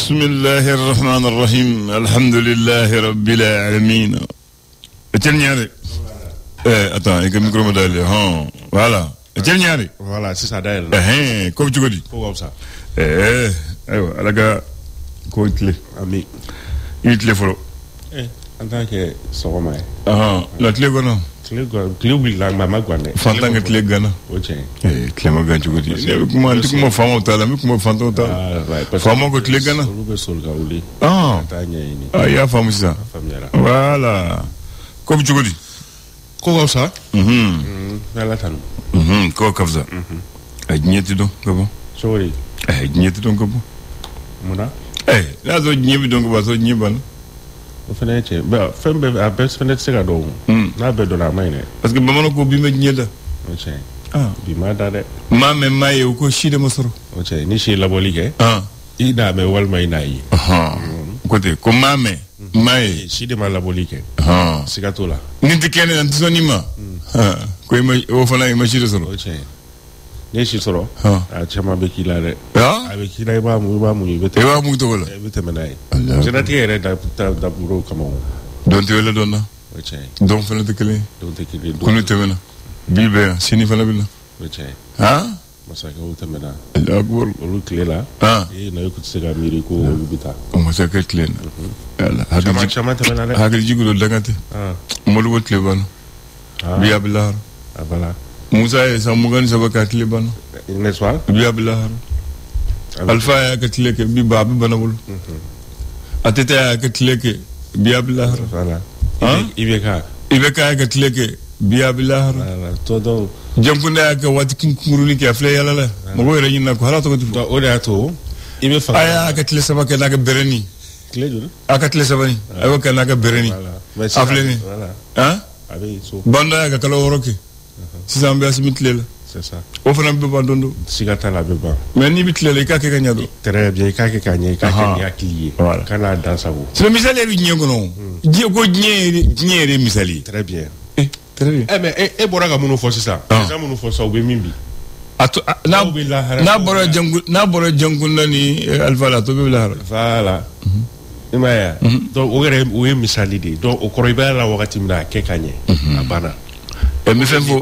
Bismillahir Rahmanir Rahim. Alhamdulillahi Rabbil Alamin. Attends, il y a un micro modèle. Voilà. Voilà, c'est ça d'ailleurs. Comme tu dis. Comme ça. Alaga, quoi il est? Ami. Il est follow. En tant que Soromai. La clé gana. Clé will la mama guane. Fanta que clé gana. Ok. Clé magan tu dis. Comment tu comment femme au talent, comment fanta au talent. Femme que clé gana. Il y a femme ça. Voilà. Comme tu dis. Comme ça. Voilà tan. Comme ça. Agnieti donc comment? Sorry. Agnieti donc comment? Mona. Là zo nyebi donc ba zo nyeban. Fenêtre, bah, femme a best fenêtre c'est gado. Na be do la maine. Parce que bamano ko bi me nyeda. Ok. Bi ma dade. Ma me maye ko shide mosoro. Ok, ni shi laboli ke. Ida me wal mai nai. Côté ko ma me maye shide ma laboli ke. Sigato la. Ni tikene nan tsonima. Ko ma o fana ma shide soro. Ok. Ni shi soro. Chama be kilare. Avec kilare ba mu bete. Ba mu to la. Bete menai. Je na tiere da buro kamo. Don te wala donna. Ok. Don fana te kele. Don te kele. Kunu te mena. Bibe sini fana bila. Ok. Masaka o te mena. Allah akbar. Olu kele la. Na yoku tsega miri ko bita. O masaka kele na. Allah. Chama te mena le. Hakil jigulo dangate. Molu wot le bana. Biya billah. Abala. Musa ya samu gani sabaka kele bana. N'est-ce pas? Biya billah. Alfa ya katleke bi babu bana bulu. Atete ya katleke biya billah. Voilà. Ibeka ya katleke biya billah. Todo jamkunda ya ka wati kumuruni ke afle yala la. Mogo yere nyina ko hala to ko tu. O da to. Ibe fa. Aya katle sabaka na ka bereni. Kle jure. Akatle sabani. Ayo ka na ka bereni. Afle ni. Voilà. Abi so. Banda ya ka kala woroke. Sisan be asimitle la. C'est ça. O fana be bandondo. Sigata la beba. Mais ni bitle le ka ke kanyado. Très bien, ka ke kanye, ka ke ya klié. Kana dansa wo. C'est le misali bi nyego no. Dio ko nyere misali. Très bien. Très bien. Mais bora ga munu fo sisa. Ça munu fo so be mimbi. Na bora jangul nani alfa la to be la. Voilà. Imaya. Donc o misali de. Donc o koroiba la wakati mna ke kanye. Abana. Mi fenfo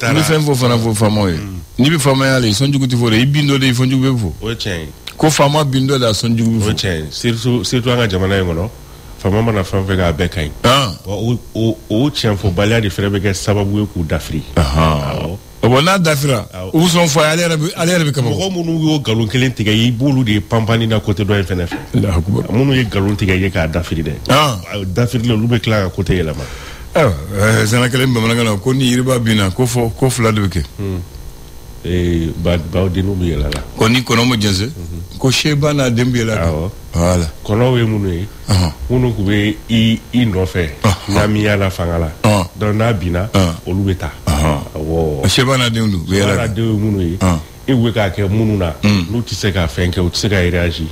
fana fo famo ye ni bi famo ya le sonjugu fo re bindo de fonjugu be fo o chen ko famo bindo da sonjugu fo o chen surtout anga jamana ngono famo mana fanfe ga be kan o chen fo balia de frebe ga sababu ku dafri o na dafira o son fo ale kama ko munu yo galon kelen tiga yi bolu de pampani na côté do fenef Allah akbar munu ye galon tiga ye ka dafri de dafri le lube kla côté yela ma zana kelen bamananga ko ni yiriba bina ko fula de ke ba dinu bi yela la ko ni kono mo jense ko sheba na dembi yela voilà kono we munu ku be I no fe na mi yala fangala don na bina olu beta sheba na demdu be yela de munu e we ka ke munu na no ti se ka fenke o ti se ka réagir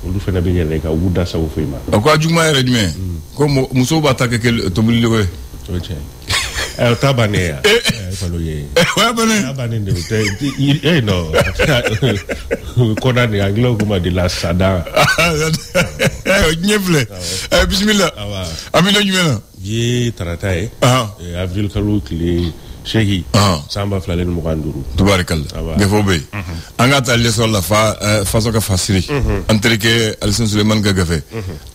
olu fe na be yela ka wuda sa wo fe ma ko ajuma yere dime ko muso ba ta ke to bi le ok tabane palo ye tabane de no kona ni anglo kuma de la sada nyefle bismillah amina nyumena ye tarata avril kalu kile shehi samba flalen muganduru tubarakallah defo be anga ta le sol la façon ka fasiri entre que Alsan Suleiman Gagafe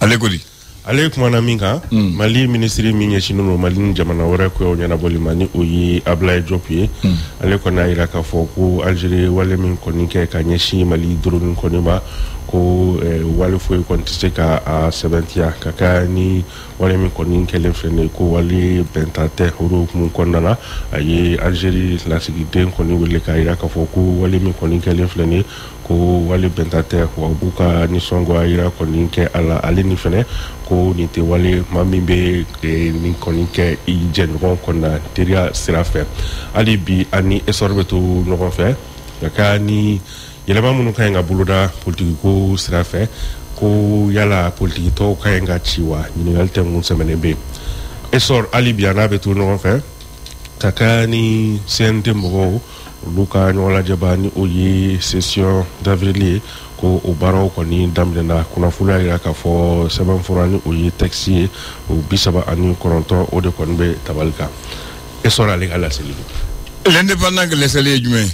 ale ko di ale kuma na minka mali ministry minye chinono mali jamana wore ko nyana boli mani oyi Ablaye Diop ye ale ko na ira ka fo ko Algerie wale min ko ninke ka nyeshi mali drone ko ba ko wale fo ko tiste ka a 70 ka ni wale min ko ninke le frene ko wale bentate horo mun ko nana ayi Algerie la sécurité ko ni wele ka ira ka fo ko wale min ko ninke le frene ko wale bentate ko buka ni songo ira ko ninke ala ale ni frene ko ni te wale mami be ni koninke I jenron kona teria sirafe ali bi ani esorbeto no fe yaka ni yelema munu kay nga buluda politique ko sirafe ko yala politique to kay nga chiwa ni ngalte mun semene be esor ali bi anabe to no fe takani sente mbo luka nyola jabani oyi session d'avril ko o baaraw kɔni daminɛna kunnafoniya yira k'a fɔ sɛbɛnfura ni o ye texte ye o 39 o de kɔni bɛ tabali kan e sɔrɔ ale ka laseli don. L'indépendant que laseli ye jumɛn?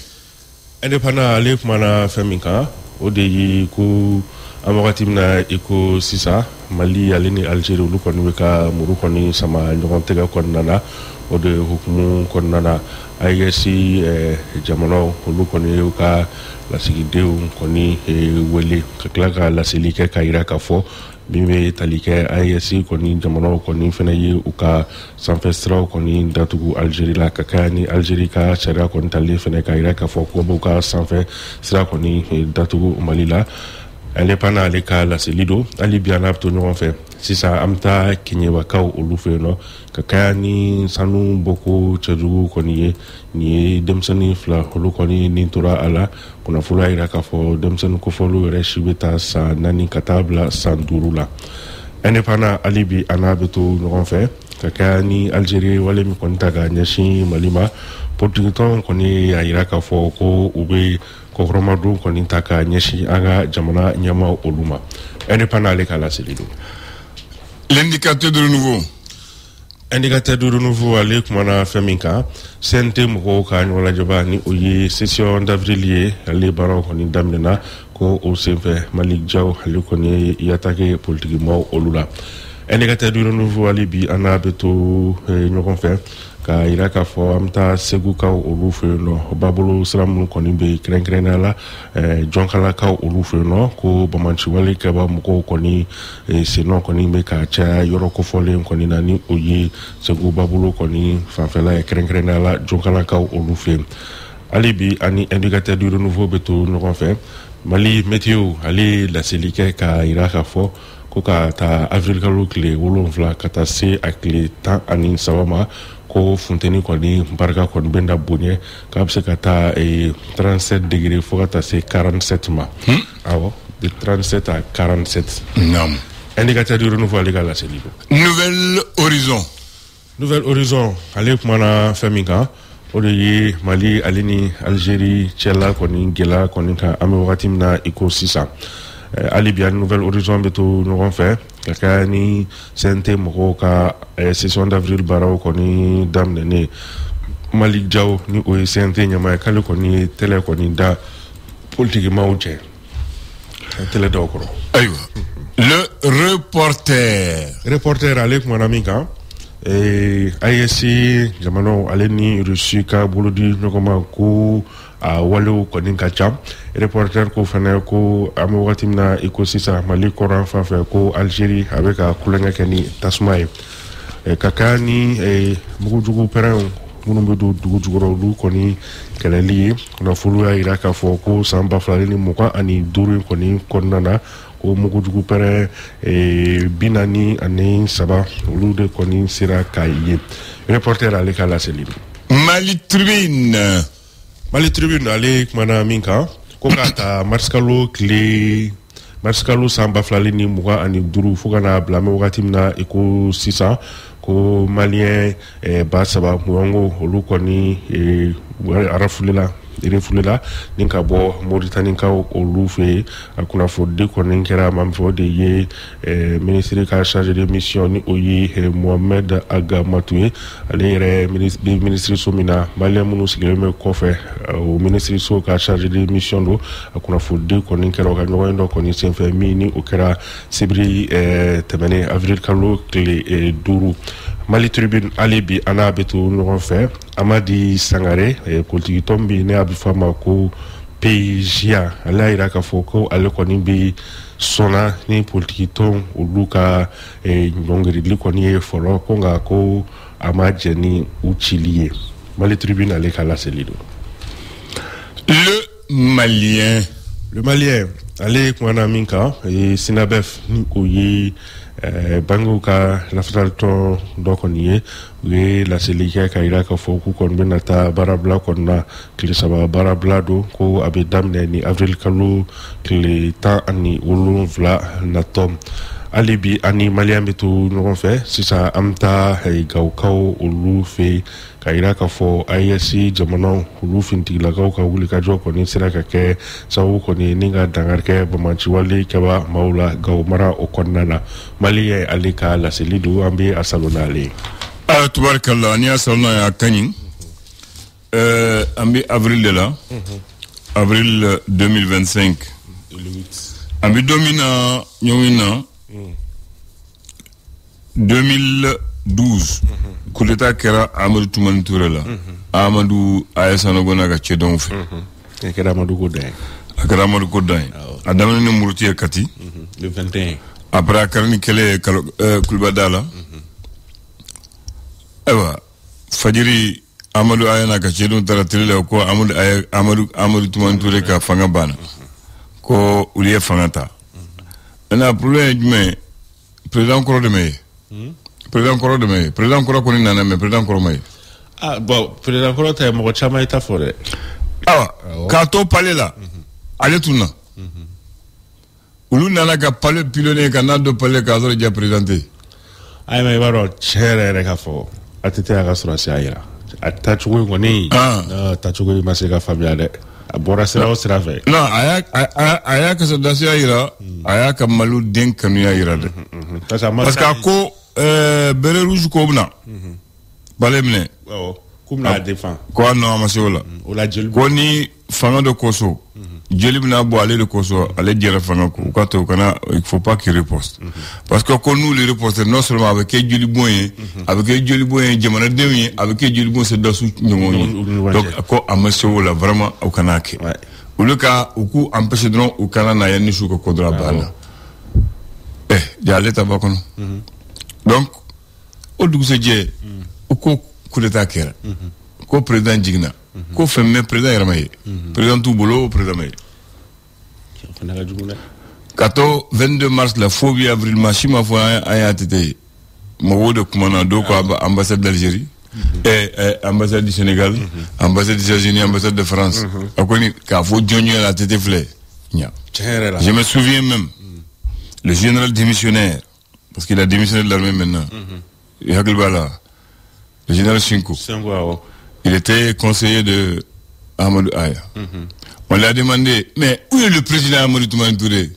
Indépendant ale kumana fɛn min kan o de ye ko an wagati min na i ko sisan Mali ale ni Algérie olu kɔni bɛ ka muru kɔni sama ɲɔgɔn tɛgɛ kɔnɔna na o de hukumu kɔnɔna na AES jamanaw olu kɔni y'u ka lasigidenw kɔni wele ka tila ka laseli kɛ ka yira k'a fɔ min bɛ tali kɛ AES kɔni jamanaw kɔni fana ye u ka sanfɛ siraw kɔni datugu Algérie la ka kɛ ni Algérie ka sariya kɔni tali fana ka yira k'a fɔ ko b'u ka sanfɛ sira kɔni datugu Mali la. Ale pana ale ka laseli do ali bi ana to ɲɔgɔn fɛ sisan an bɛ taa keɲebakaw olu fɛ yen nɔ ka kaya ni sanu bɔko cɛjugu kɔni ye nin ye denmisɛnnin fila olu kɔni nin tora a la kunnafoniya yira k'a fɔ denmisɛnnin kofɔliw yɛrɛ si bɛ taa san 4 ka taa bila san 5 la indépendant ali bi ana bɛ to ɲɔgɔn fɛ ka kaya ni Algérie wale min kɔni ta ka ɲɛsin Mali ma politigitɔn kɔni y'a yira k'a fɔ ko u bɛ kɔkɔrɔmadon kɔni ta ka ɲɛsin an ka jamana ɲɛmaa olu ma indépendant ale ka laseli don. L'indicateur de renouveau. Indicateur de renouveau ale kumana fɛn min kan CNT mɔgɔw ka ɲɔgɔn lajɛba ni o ye session d'avril ye ale baaraw kɔni daminɛna ko o senfɛ Malick Diaw ale kɔni ye attaqué politikimaaw olu la. Indicateur de renouveau ale bi an n'a bɛ to ɲɔgɔn fɛ ka yira k'a fɔ an bɛ taa segukaw olu fɛ yen nɔ babolo sira minnu kɔni bɛ kɛrɛnkɛrɛnnenya la jɔnkalakaw olu fɛ yen nɔ ko bamanciwale kɛba mɔgɔw kɔni sennɔ kɔni bɛ ka caya yɔrɔ kofɔlen kɔni na ni o ye segu babolo kɔni fanfɛla ye kɛrɛnkɛrɛnnenya la jɔnkalakaw olu fɛ yen hali bi ani indicateur du renouveau bɛ to ɲɔgɔn fɛ Mali météo ale laseli kɛ ka yira k'a fɔ ko ka taa avril kalo tile 7 ka taa se a tile 13 ma ko funteni kɔni barika kɔni bɛ na bonya k'a bɛ se ka taa 37 degrés fo ka taa se 47 ma awɔ de 37 à 47 non indicateur du renouveau ale ka laseli don. Nouvelle horizon ale kumana fɛn min kan o de ye Mali ale ni Algérie cɛla kɔni gɛlɛya kɔni kan an bɛ wagati min na i ko sisan hali bi nouvelle horizon bɛ to ɲɔgɔn fɛ ka kɛ ni CNT mɔgɔw ka session d'avril baaraw kɔni daminɛnen Malick Diaw ni o ye CNT ɲɛmaa ye k'ale kɔni ye télé kɔni da politikimaaw cɛ télé daw kɔrɔ. Ayiwa le reporter ale kumana min kan AES jamanaw ale ni Russie ka bolodi ɲɔgɔn ma ko a walew kɔni ka ca reporter ko fana ko an bɛ wagati min na i ko sisan Mali kɔrɔn fan fɛ ko Algérie a bɛ ka kulonkɛ kɛ ni tasuma ye ka kɛ ni mugujugu pɛrɛnw minnu bɛ don dugu jukɔrɔ olu kɔni kɛlɛli ye kunnafoniw y'a jira k'a fɔ ko san 2025 kɔni kɔnɔna na ko mugujugu pɛrɛn 43 olu de kɔni sera k'a ye reporter ale ka laseli don. Mali Tribune ale kumana min kan ko ka taa marsikalo san 2025 fo ka na bila an bɛ wagati min na i ko sisan ko maliyɛn 3,000 olu kɔni refulela ni ka bɔ Mauritanie-kaw olu fɛ a kunnafonidi kɔni kɛra maa min fɛ o de ye ministre ka chargé de mission ni o ye Mohamed Aga Matou ye ale yɛrɛ ministre min na maliyɛn minnu sigilen bɛ kɔfɛ o ministre ka chargé de mission don a kunnafonidi kɔni kɛra o ka ɲɔgɔn dɔ kɔni senfɛ min ni o kɛra sibiri tɛmɛnen avril kalo tile 5 Mali Tribune ale bi an n'a bɛ to ɲɔgɔn fɛ Amadi Sangare politikitɔn bi ne y'a bɛ fɔ a ma ko PGA ale y'a jira k'a fɔ ko ale kɔni bɛ sɔnna ni politikitɔn olu ka ɲɔngirili kɔni ye fɔlɔ ko nka ko a ma jɛ ni u cili ye Mali Tribune ale ka laseli don. Le Malien ale kumana min kan Sinabef ni o ye bangew ka lafasali tɔn dɔ kɔni ye u ye laseli kɛ ka yira k'a fɔ k'u kɔni bɛna taa baarabila kɔni na tile 3 baarabila don ko a bɛ daminɛ ni avril kalo tile 17 natɔ alibi ani Malien bitu ɲɔgɔn fɛ sisan an bɛ taa gawukaw olu fɛ ka yira k'a fɔ AES jamanaw olu fintigilakaw ka wulikajɔ kɔni sera ka kɛ sababu kɔni ni ka dankari kɛ bamaciwale kɛba maaw la Gawo mara o kɔnɔna na Malien ale ka laseli don an bɛ a salonna ale ye. Tubarikala ni a salonna a ka ɲi an bɛ avril de la avril 2025 an bɛ don min na ɲɔgɔn na 2012 coup d'état kɛra Amadou Toumani Touré la Amadou a ye Sanogo n'a ka cɛdenw fɛ a kɛra Amadou ko dan ye a daminɛ ni Muruti ye Kati le 21 après a kɛra ni kɛlɛ ye Kulubada la ayiwa fajiri Amadou a ye n'a ka cɛdenw taara télé la ko Amadou Toumani Touré ka fanga banna ko olu ye fanga ta maintenant problème ye jumɛn président kɔrɔ de ma ye président kɔrɔ kɔni nana mais président kɔrɔ ma ye bon président kɔrɔ ta ye mɔgɔ caman ye ta fɔ dɛ awa k'a to palais la ale tun na olu nana ka palais pilonner ka n'a don palais k'a sɔrɔ ja présenté ayi mais i b'a dɔn tiɲɛ yɛrɛ ka fɔ ATT a ka sɔrɔdasi y'a jira a tacogo in kɔni tacogo in ma se ka faamuya dɛ a bɔra sira o sira fɛ non a y'a ka sɔrɔdasiya jira a y'a ka maliden kanuya jira dɛ parce que a ko bere rouge ko bɛna palais minɛ k'u bɛna a défend ko a non a ma se o la ko ni fanga de kɔsɔn jeli bɛna bɔ ale de kɔsɔn ale jɛra fanga ko u ka to u kana il faut pas qu'il riposte parce que ko n'olu riposte non seulement a bɛ kɛ joli bon ye a bɛ kɛ joli bon ye jamanadenw ye a bɛ kɛ joli bon sɔrɔdasiw ɲɔgɔn ye donc ko a ma se o la vraiment u kana kɛ olu ka u k'u empêcher dɔrɔn u kana na yanni su ka ko dɔrɔn a banna ja ale ta ba kɔnɔ donc o dugusɛjɛ u ko coup d'état kɛra ko président jiginna ko fɛn mɛ président yɛrɛ ma ye président t'u bolo o président ma ye ka to 22 mars la fo bi avril ma si ma fɔ an y'a ATT ye mɔgɔw de kumana dɔw ko ambassade d'Algérie ambassade du Sénégal ambassade des États-Unis ambassade de France a kɔni k'a fɔ jɔnjɔn la ATT filɛ je me souviens même le général démissionnaire parce qu'il a démissionné de l'armée maintenant i hakili b'a la le général Sinko il était conseiller de Amadou Aya. On lui a demandé, mais où est le président Amadou Toumani Touré?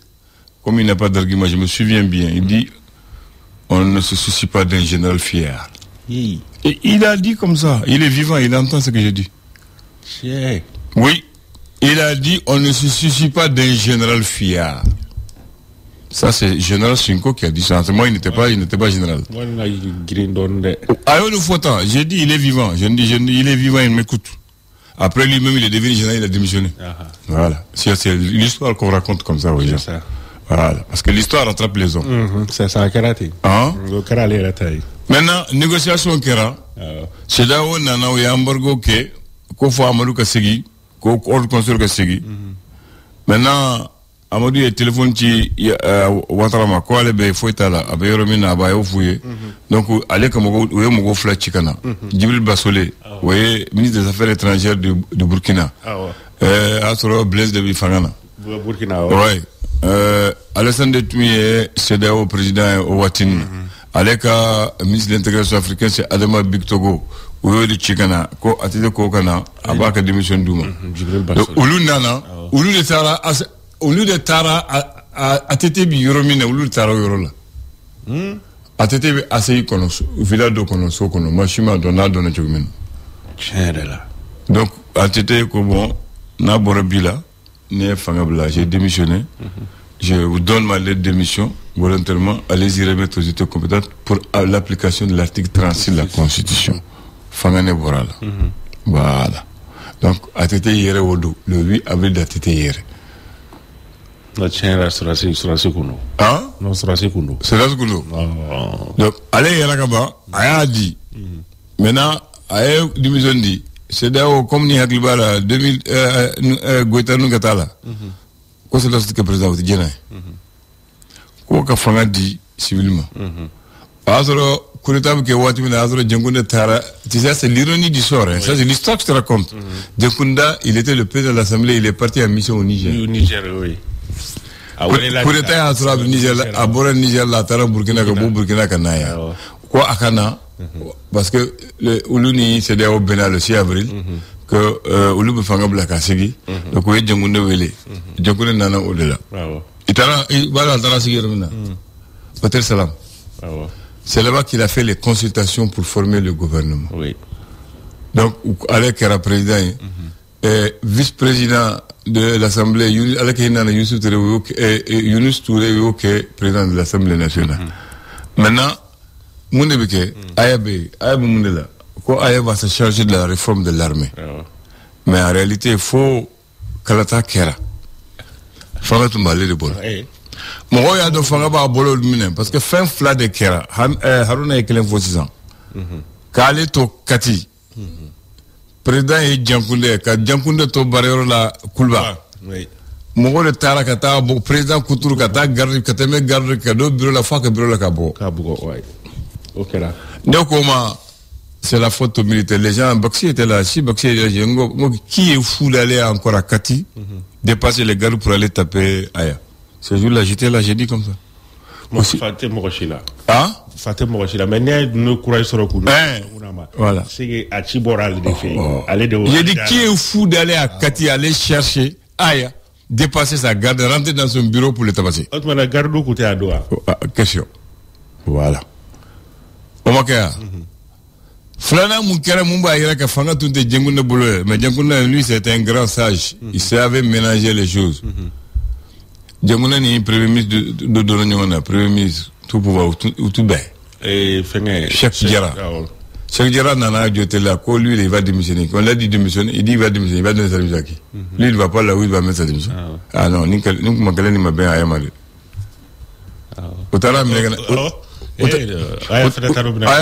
Comme il n'a pas d'argument, je me souviens bien. Il dit, on ne se soucie pas d'un général fier. Et il a dit comme ça. Il est vivant, il entend ce que je dis. Oui, il a dit, on ne se soucie pas d'un général fier. Ça, c'est général Sinko qui a dit ça. Moi, il n'était pas général. J'ai dit, il est vivant. Il est vivant, il m'écoute. Après lui-même, il est devenu général, il a démissionné. Voilà. C'est l'histoire qu'on raconte comme ça aux gens. Voilà. Parce que l'histoire rattrape les hommes. C'est ça, karaté. Maintenant, négociation kera. C'est là où on a eu un embargo qui, qu'on faut Amadou Kassegi, qu'on construit Kassegi. Maintenant, Amadou ye téléphone ci watarama ko ale be foita la abe yoro mina ba yo fuye donc ale ka mogo we mogo fla ci kana Djibril Bassolé we ministre des affaires étrangères de Burkina asoro Blaise de Bifangana Burkina Alassane Touye CEDEAO président au Watini ale ka ministre de l'intégration africaine c'est Adama Bictogo we de Chikana ko atide ko kana abaka démission duma donc ulu nana ulu de tara au lieu de tara ATT bi yoro mina ulu tara yoro la ATT bi asei kono village do kono so kono machima dona chogmen chendela donc ATT ko bon na borabila ne fangabla j'ai démissionné je vous donne ma lettre de démission volontairement allez-y remettre aux autorités compétentes pour l'application de l'article 36 de la Constitution fangane borala voilà donc ATT yere wodo le 8 avril d'ATT yere la tienne sera kuno non sera kuno donc allez yarakaba aya dit maintenant aya démission dit c'est d'ailleurs comme ni haklibala 2000 goitanu gatala ko c'est le président de Djena ko ka fanga di civilement azoro kurita ke wati mina azoro jengunda tara tu sais c'est l'ironie du sort hein. Ça c'est l'histoire que je te raconte Jengunda il était le président de l'Assemblée il est parti en mission au Niger oui coup d'état à sur le Niger, à bord Niger, la terre Burkina, Burkina, Kanaya. Quoi, à Kana, parce que le Uluni, c'est au Bénin le 6 avril, que Ulu Bufanga Blakasigi, donc oui, Djangoune Wele, Djangoune Nana au-delà. Il va dans la Sigurina. Peut-être salam. C'est là-bas qu'il a fait les consultations pour former le gouvernement. Oui. Donc, Alek era président, et vice-président de l'Assemblée, Alek Hinana Youssou Touré, et Younous Touré, qui est président de l'Assemblée nationale. Maintenant, Mounebeke, Ayabe Mounela, quoi Ayabe va se charger de la réforme de l'armée. Mais en réalité, il faut Kalata Kera. Fanga Tumbalé de Bolo. Moi, il y a deux Fanga Bolo de Mine, parce que fin flat de Kera, Haruna et Kelen Fossisan. Kale to Kati. Président et Djankounde, quand Djankounde to barrière la Kulba. Mogo de Tara Kata, président Koutourou Kata, garde Kateme, garde Kado, bureau la fois que bureau la Kabo. Kabougo, ouais. Ok là. Donc, comment c'est la faute aux militaires. Les gens, Baxi était là, si Baxi était là, qui est fou d'aller encore à Kati, dépasser les gardes pour aller taper Aya. Ce jour-là, j'étais là, j'ai dit comme ça. Moi, Faté Morochila. Hein? Faté Morochila. Mais ne courage sur le coup. Voilà. C'est à Chibora le défi. J'ai dit, qui est fou d'aller à Kati, aller chercher Aya, dépasser sa garde, rentrer dans son bureau pour le tabasser? La garde au côté à Doha. Question. Voilà. Omakaya. Flana Moukera Mumba Iraka Fanga tout est Djangouna Boulou. Mais Djangouna, lui, c'était un grand sage. Il savait ménager les choses. Djangouna n'est premier ministre de Doronyona, premier ministre, tout pouvoir, ou tout bien. Et Cheikh Diarra. Cheikh Diarra Nana Dioté là, quoi, lui, il va démissionner. Quand on l'a dit démissionner, il dit il va démissionner, il va donner service à qui? Lui, il ne va pas là où il va mettre sa démission. Ah non, nous, Makale, il m'a bien à Yamale. Otara,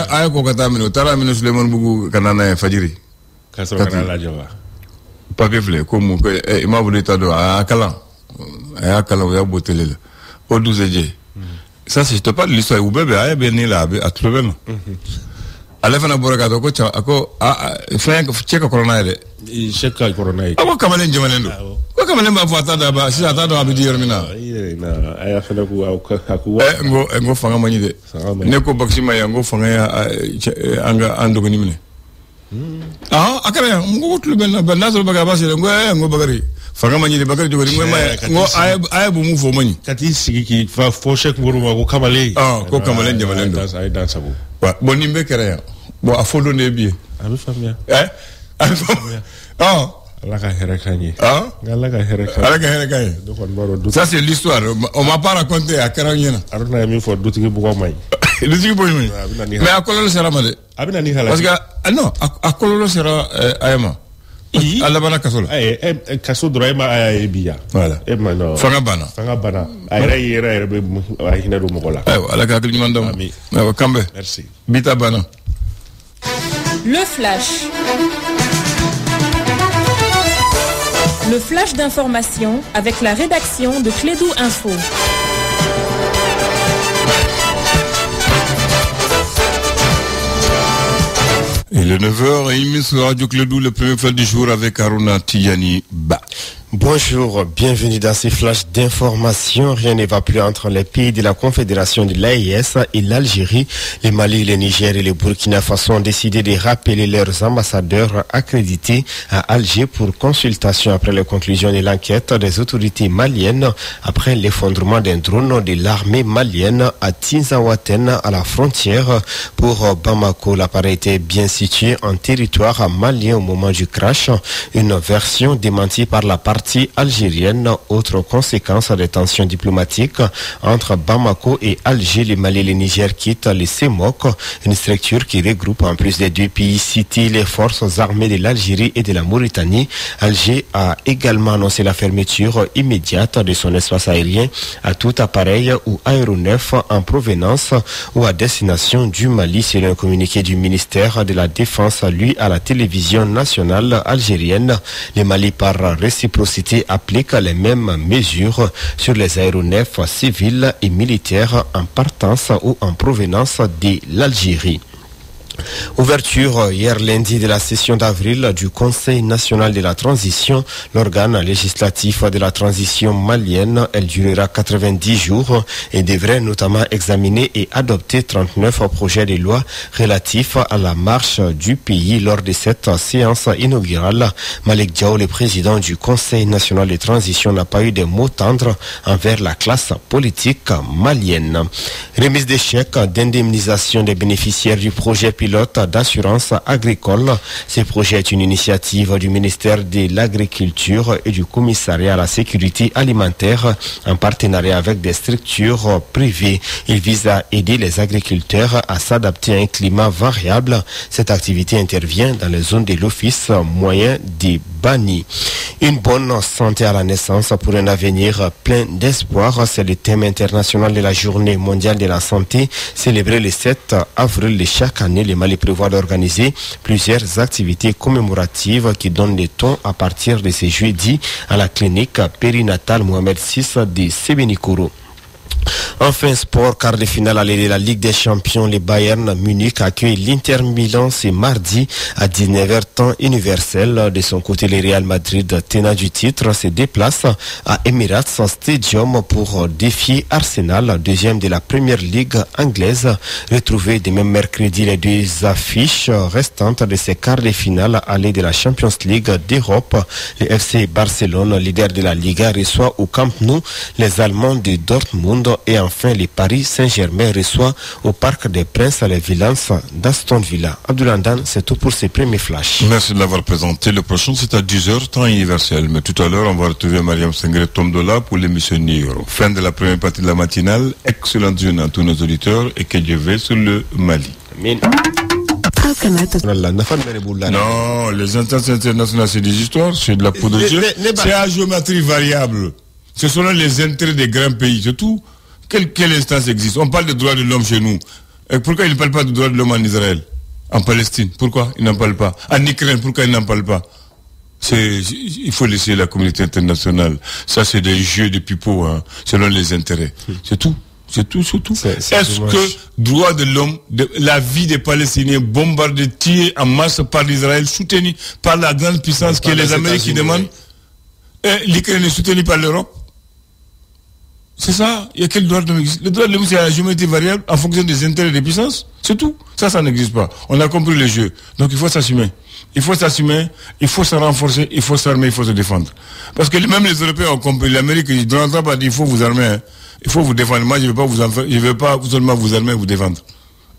aya ko kata mino tara mino Suleiman Bougou kanana fajiri kasoro la jawa papier flé comme ima bu l'état de akala ya botele la au 12 ça c'est je te parle de l'histoire ou bébé aya beni la à trouver non ala fana boraka to ko cha ako fin ko cheka corona de cheka corona ako kamalen jamanendo ko kamalen ba fata da ba si ata do abidi yormina aya fana ku ngo fanga mani de ne ko baksima ya ngo fanga ya anga ando ni mine akara ngo tulu ben nazo baga ba se ngo bagari fanga mani de bagari jogori ngo ay bu mu fo mani kati sigi ki fa fo chek ngoro ko kamale ko kamalen jamalendo ay dan sabu wa boni mbe kere bon a fodo ne bien abi famia Allah ka herekani Allah ka herekani ça c'est l'histoire on m'a pas raconté à Karanyena aruna mi fo dutigi bugo may dutigi boy may mais à kololo sera made abina ni hala parce que non à kololo sera ayama Allah bana kasola kaso droima ay biya voilà fanga bana ay yere be ay hina do mokola Allah ka akli mandam kambe merci bita bana le flash. Le flash d'information avec la rédaction de Clédou Info. Il est 9h et il met sur Radio Clédou le premier flash du jour avec Haruna Tijani Ba. Bonjour, bienvenue dans ces flashs d'information. Rien ne va plus entre les pays de la Confédération de l'AES et l'Algérie. Le Mali, le Niger et le Burkina Faso ont décidé de rappeler leurs ambassadeurs accrédités à Alger pour consultation après les conclusions de l'enquête des autorités maliennes après l'effondrement d'un drone de l'armée malienne à Tinzaouaten à la frontière pour Bamako. L'appareil était bien situé en territoire malien au moment du crash. Une version démentie par la partie algérienne. Autre conséquence des tensions diplomatiques entre Bamako et Alger, le Mali et le Niger quittent le CEMOC, une structure qui regroupe en plus des deux pays cités les forces armées de l'Algérie et de la Mauritanie. Alger a également annoncé la fermeture immédiate de son espace aérien à tout appareil ou aéronef en provenance ou à destination du Mali. C'est un communiqué du ministère de la Défense lu à la télévision nationale algérienne. Le Mali, par réciprocité, applique les mêmes mesures sur les aéronefs civils et militaires en partance ou en provenance de l'Algérie. Ouverture hier lundi de la session d'avril du Conseil national de la transition, l'organe législatif de la transition malienne. Elle durera 90 jours et devrait notamment examiner et adopter 39 projets de loi relatifs à la marche du pays. Lors de cette séance inaugurale, Malick Diaw, le président du Conseil national de transition, n'a pas eu de mots tendres envers la classe politique malienne. Remise des chèques d'indemnisation des bénéficiaires du projet pilote d'assurance agricole. Ce projet est une initiative du ministère de l'Agriculture et du Commissariat à la sécurité alimentaire en partenariat avec des structures privées. Il vise à aider les agriculteurs à s'adapter à un climat variable. Cette activité intervient dans les zones de l'office moyen des Bani. Une bonne santé à la naissance pour un avenir plein d'espoir. C'est le thème international de la Journée mondiale de la santé, célébrée le 7 avril de chaque année. Le Mali prévoit d'organiser plusieurs activités commémoratives qui donnent le ton à partir de ce jeudi à la clinique périnatale Mohamed VI de Sébenikoro. Enfin, sport, quart de finale aller de la Ligue des Champions, le Bayern Munich accueille l'Inter Milan ce mardi à 19h temps universel. De son côté, le Real Madrid, tenant du titre, se déplace à Emirates Stadium pour défier Arsenal, deuxième de la Première Ligue anglaise. Retrouvez demain mercredi les deux affiches restantes de ces quarts de finale aller de la Champions League d'Europe. Le FC Barcelone, leader de la Liga, reçoit au Camp Nou les Allemands de Dortmund. Et enfin, le Paris Saint-Germain reçoit au Parc des Princes les Villans d'Aston Villa. Abdoulandan, c'est tout pour ces premiers flashs. Merci de l'avoir présenté. Le prochain, c'est à 10h, temps universel. Mais tout à l'heure, on va retrouver Mariam Senghre Tomdola pour l'émission Niro. Fin de la première partie de la matinale. Excellente journée à tous nos auditeurs et que Dieu veille sur le Mali. Amen. Non, les instances internationales, c'est des histoires, c'est de la poudre de Dieu. C'est à géométrie variable. Ce sont les intérêts des grands pays, c'est tout. Quelle instance existe? On parle des droits de l'homme chez nous. Et pourquoi ils ne parlent pas des droits de l'homme en Israël? En Palestine? Pourquoi ils n'en parlent pas? En Ukraine? Pourquoi ils n'en parlent pas? Il faut laisser la communauté internationale. Ça, c'est des jeux de pipeaux, hein, selon les intérêts. C'est tout. C'est tout, surtout. Est-ce que droit de l'homme, la vie des Palestiniens bombardée, tuée en masse par l'Israël, soutenue par la grande puissance qui est les Américains qui demandent, et l'Ukraine est soutenue par l'Europe? C'est ça. Il y a quel droit de l'homme? Le droit de l'homme, c'est la géométrie variable en fonction des intérêts des puissances. C'est tout. Ça n'existe pas. On a compris le jeu. Donc il faut s'assumer. Il faut s'assumer, il faut se renforcer, il faut s'armer, il faut se défendre. Parce que même les Européens ont compris. L'Amérique, Donald Trump a dit, il faut vous armer. Hein. Il faut vous défendre. Moi, je ne veux pas seulement vous armer et vous défendre.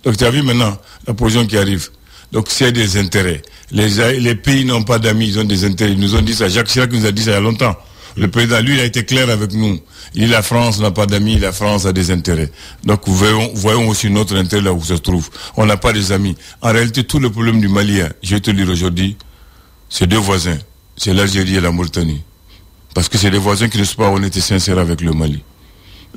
Donc tu as vu maintenant la position qui arrive. Donc c'est des intérêts. Les pays n'ont pas d'amis, ils ont des intérêts. Ils nous ont dit ça. Jacques Chirac nous a dit ça il y a longtemps. Le président, lui, il a été clair avec nous. Il dit la France n'a pas d'amis, la France a des intérêts. Donc voyons aussi notre intérêt là où ça se trouve. On n'a pas des amis. En réalité, tout le problème du Mali, je vais te le dire aujourd'hui, c'est deux voisins. C'est l'Algérie et la Mauritanie. Parce que c'est des voisins qui ne sont pas honnêtes et sincères avec le Mali.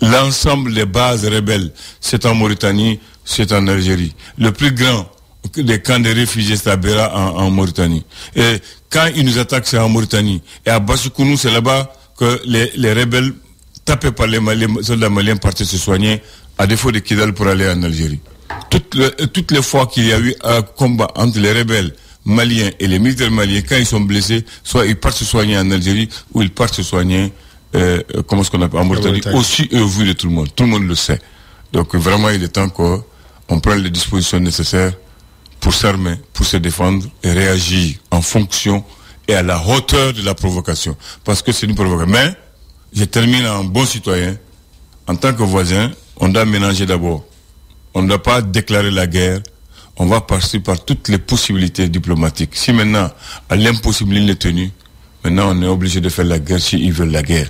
L'ensemble des bases rebelles, c'est en Mauritanie, c'est en Algérie. Le plus grand des camps de réfugiés, c'est à Béra en Mauritanie. Et quand ils nous attaquent, c'est en Mauritanie. Et à Bassoukonou, c'est là-bas que les rebelles, tapés par les soldats maliens, partaient se soigner, à défaut de Kidal pour aller en Algérie. Toutes les fois qu'il y a eu un combat entre les rebelles maliens et les militaires maliens, quand ils sont blessés, soit ils partent se soigner en Algérie, ou ils partent se soigner, comment est-ce qu'on appelle, en Mauritanie, aussi au vu de tout le monde. Tout le monde le sait. Donc vraiment, il est temps qu'on prenne les dispositions nécessaires pour s'armer, pour se défendre et réagir en fonction et à la hauteur de la provocation. Parce que c'est une provocation. Mais, je termine en bon citoyen. En tant que voisin, on doit ménager d'abord. On ne doit pas déclarer la guerre. On va passer par toutes les possibilités diplomatiques. Si maintenant, à l'impossible, il est tenu, maintenant on est obligé de faire la guerre s'ils veulent la guerre.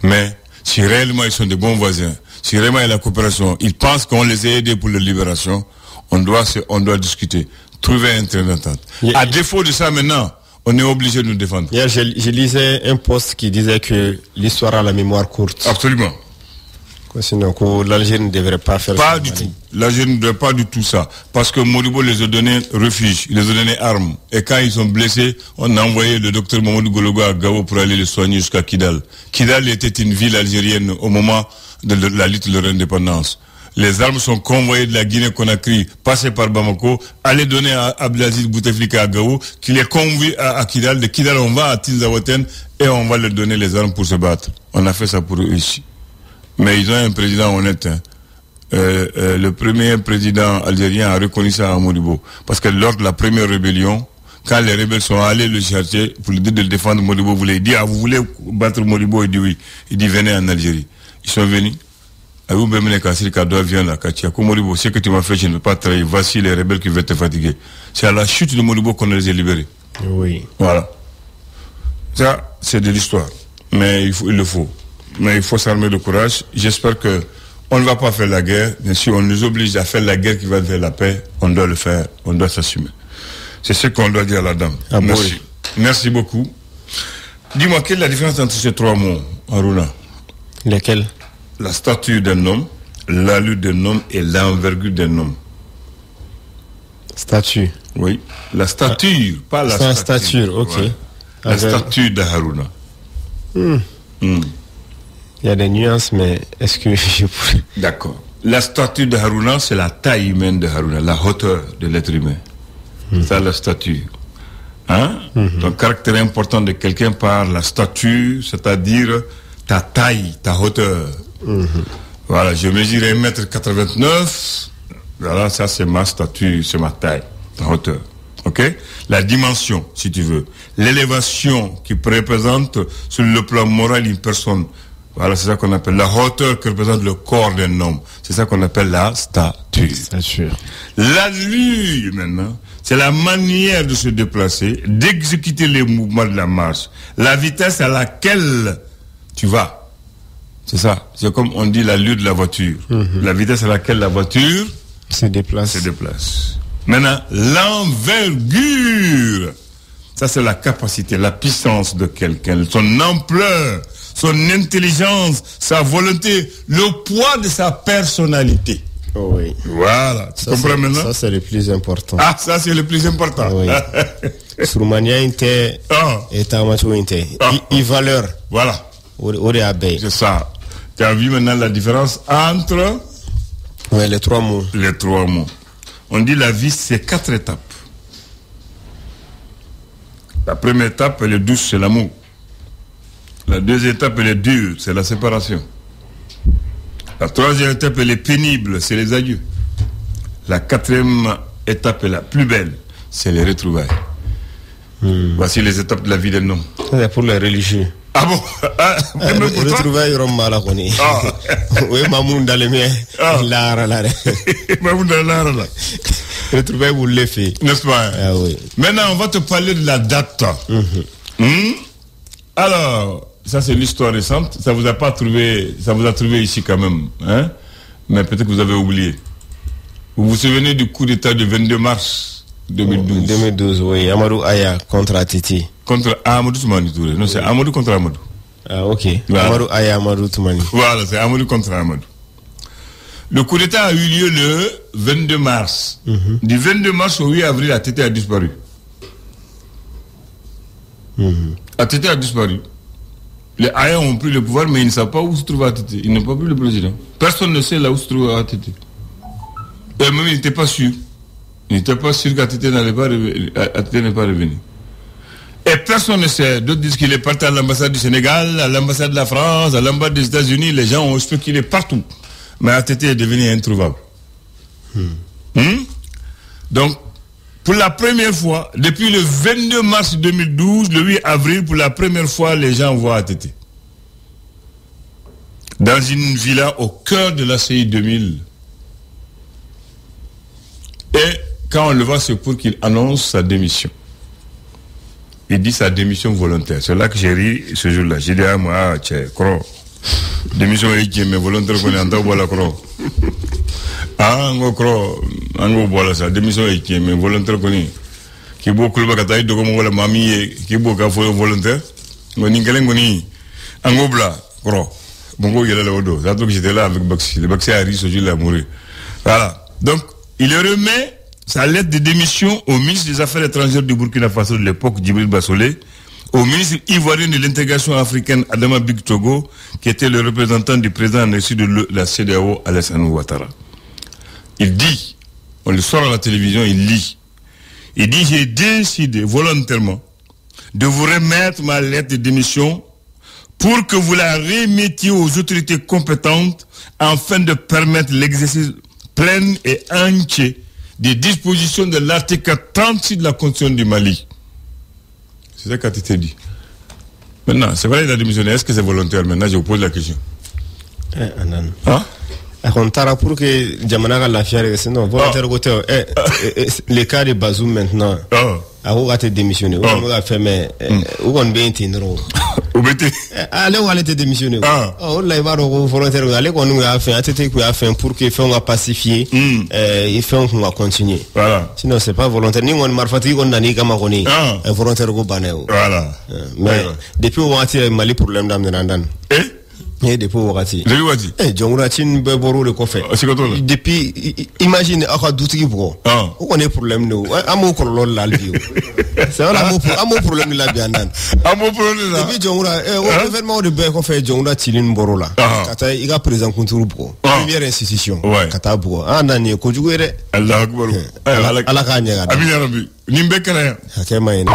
Mais, si réellement ils sont de bons voisins, si réellement il y a la coopération, ils pensent qu'on les a aidés pour leur libération, on doit discuter, trouver un terrain d'entente. À défaut de ça, maintenant, on est obligé de nous défendre. Hier, je lisais un post qui disait que l'histoire a la mémoire courte. Absolument. Sinon, l'Algérie ne devrait pas faire ça. Pas du tout. L'Algérie ne devrait pas du tout ça. Parce que Modibo les a donné refuge, il les a donné armes. Et quand ils sont blessés, on a envoyé le docteur Mamadou Gologo à Gao pour aller les soigner jusqu'à Kidal. Kidal était une ville algérienne au moment de la lutte de leur indépendance. Les armes sont convoyées de la Guinée-Conakry, passées par Bamako, aller donner à Abdelaziz Bouteflika à Gao, qui les convie à Kidal. De Kidal, on va à Tinzaouaten et on va leur donner les armes pour se battre. On a fait ça pour eux ici. Mais ils ont un président honnête. Hein. Le premier président algérien a reconnu ça à Modibo. Parce que lors de la première rébellion, quand les rebelles sont allés le chercher pour lui dire de le défendre, Modibo voulait dire, vous voulez battre Modibo? Il dit oui. Il dit venez en Algérie. Ils sont venus. Viens là, Modibo, ce que tu m'as fait, je ne peux pas trahir. Voici les rebelles qui veulent te fatiguer. C'est à la chute de Modibo qu'on les a libérés. Oui. Voilà. Ça, c'est de l'histoire. Mais il le faut. Mais il faut s'armer de courage. J'espère que on ne va pas faire la guerre. Bien sûr, on nous oblige à faire la guerre qui va vers la paix. On doit le faire. On doit s'assumer. C'est ce qu'on doit dire à la dame. Ah, merci. Oui. Merci beaucoup. Dis-moi, quelle est la différence entre ces trois mots, Haruna? Lesquels? La stature d'un homme, l'allure d'un homme et l'envergure d'un homme. Statue. Oui. La stature, pas la stature. Stature, ok. Ouais. La stature de Haruna. Il y a des nuances, mais est-ce que je pourrais... D'accord. La stature de Haruna, c'est la taille humaine de Haruna, la hauteur de l'être humain. C'est ça la stature. Hein? Donc, caractère important de quelqu'un par la stature, c'est-à-dire ta taille, ta hauteur. Voilà, je mesure 1m89. Voilà, ça c'est ma stature, c'est ma taille, ta hauteur. Ok? La dimension, si tu veux. L'élévation qui représente sur le plan moral une personne. Voilà, c'est ça qu'on appelle la hauteur qui représente le corps d'un homme. C'est ça qu'on appelle la stature. L'allure, maintenant, c'est la manière de se déplacer, d'exécuter les mouvements de la marche. La vitesse à laquelle tu vas. C'est ça. C'est comme on dit l'allure de la voiture. La vitesse à laquelle la voiture se déplace. Maintenant, l'envergure. Ça, c'est la capacité, la puissance de quelqu'un, son ampleur, son intelligence, sa volonté, le poids de sa personnalité. Oh oui. Voilà. Tu comprends maintenant? Ça, c'est le plus important. Ah, ça, c'est le plus important. Oui. Surmania inte et Tamacho inte. I valeur. Voilà. C'est ça. Tu as vu maintenant la différence entre les trois mots. Les trois mots. On dit la vie, c'est 4 étapes. La première étape, elle est douce, c'est l'amour. La deuxième étape, elle est dure, c'est la séparation. La troisième étape, elle est pénible, c'est les adieux. La quatrième étape est la plus belle, c'est les retrouvailles. Voici les étapes de la vie d'un homme. C'est pour les religieux. Ah bon? Retrouvailles Roma koni. Oui, Mamoun dans les miens. Lara. Mamoun dans Lara. Retrouvailles vous les fait. N'est-ce pas? Ah oui. Maintenant, on va te parler de la date. Alors, ça c'est l'histoire récente. Ça vous a trouvé ici quand même, hein? Mais peut-être que vous avez oublié. Vous vous souvenez du coup d'État du 22 mars 2012? 2012, oui. Amadou Aya contre Atiti. Contre Amadou Toumani Touré. Non, c'est Amadou contre Amadou. Ah, ok. Voilà. Amadou Aya, Amadou Toumani. Voilà, c'est Amadou contre Amadou. Le coup d'État a eu lieu le 22 mars. Du 22 mars au 8 avril, ATT a disparu. ATT a disparu. Les Aya ont pris le pouvoir, mais ils ne savent pas où se trouve ATT. Ils n'ont pas pris le président. Personne ne sait là où se trouve ATT. Et même, ils n'étaient pas sûrs. Ils n'étaient pas sûrs qu'ATT n'est pas revenu. Et personne ne sait. D'autres disent qu'il est parti à l'ambassade du Sénégal, à l'ambassade de la France, à l'ambassade des États-Unis. Les gens ont spéculé partout. Mais ATT est devenu introuvable. Donc, pour la première fois, depuis le 22 mars 2012, le 8 avril, pour la première fois, les gens voient ATT. Dans une villa au cœur de la CI 2000. Et quand on le voit, c'est pour qu'il annonce sa démission. Il dit sa démission volontaire. C'est là que j'ai ri ce jour-là. J'ai dit à moi, tiens, cro. Démission est mais volontaire qu'on est en train de la cro. Ah, on cro. On voilà ça. Démission est mais volontaire qu'on est. Qui est beaucoup de bagaille de comme la mamie qui est beaucoup de volontaire. On y galère qu'on est. On bla cro. Bon, il y a le dos. Ça donc j'étais là avec Baxi. Le Baxi a ri ce jour-là, mourir. Voilà. Donc, il remet sa lettre de démission au ministre des Affaires étrangères du Burkina Faso de l'époque, Djibril Bassolé, au ministre ivoirien de l'intégration africaine Adama Big Togo, qui était le représentant du président en exil de la CEDEAO, Alassane Ouattara. Il dit, on le sort à la télévision, il lit. Il dit, j'ai décidé volontairement de vous remettre ma lettre de démission pour que vous la remettiez aux autorités compétentes afin de permettre l'exercice plein et entier des dispositions de l'article 36 de la Constitution du Mali. C'est ça qu'a été dit. Maintenant, c'est vrai, il a démissionné. Est-ce que c'est volontaire? Maintenant, je vous pose la question. Hein? On t'a pour que Djamana la fière, sinon, volontaire côté, les cas de Bazoum maintenant, on va te démissionner. On va faire, mais, où on vient t'inro. Allez, on va te démissionner. On l'a va volontaire, allez, on a fait, un tété qu'on a fait pour que fait on va pacifier, et fait on va continuer. Voilà. Sinon, c'est pas volontaire. Ni on marfati, on a ni kamaroni. Volontaire au banéo. Voilà. Mais, depuis on a tiré Mali problème d'Amnerandan. Et depuis wakati. Jongura chin beboro le kofe. Depuis imagine aka douti bro. On connaît problème nous. Amo kolol la bio. C'est un amo problème la bianan. Amo problème là. Depuis Jongura au événement de be kofe Jongura chilin boro la. Kata iga président kunturu bro. Première institution. Kata bro. Nani ko jugere. Allah akbar. Allah kanya. Amin ya rabbi. Nimbe kana. Hakema ina.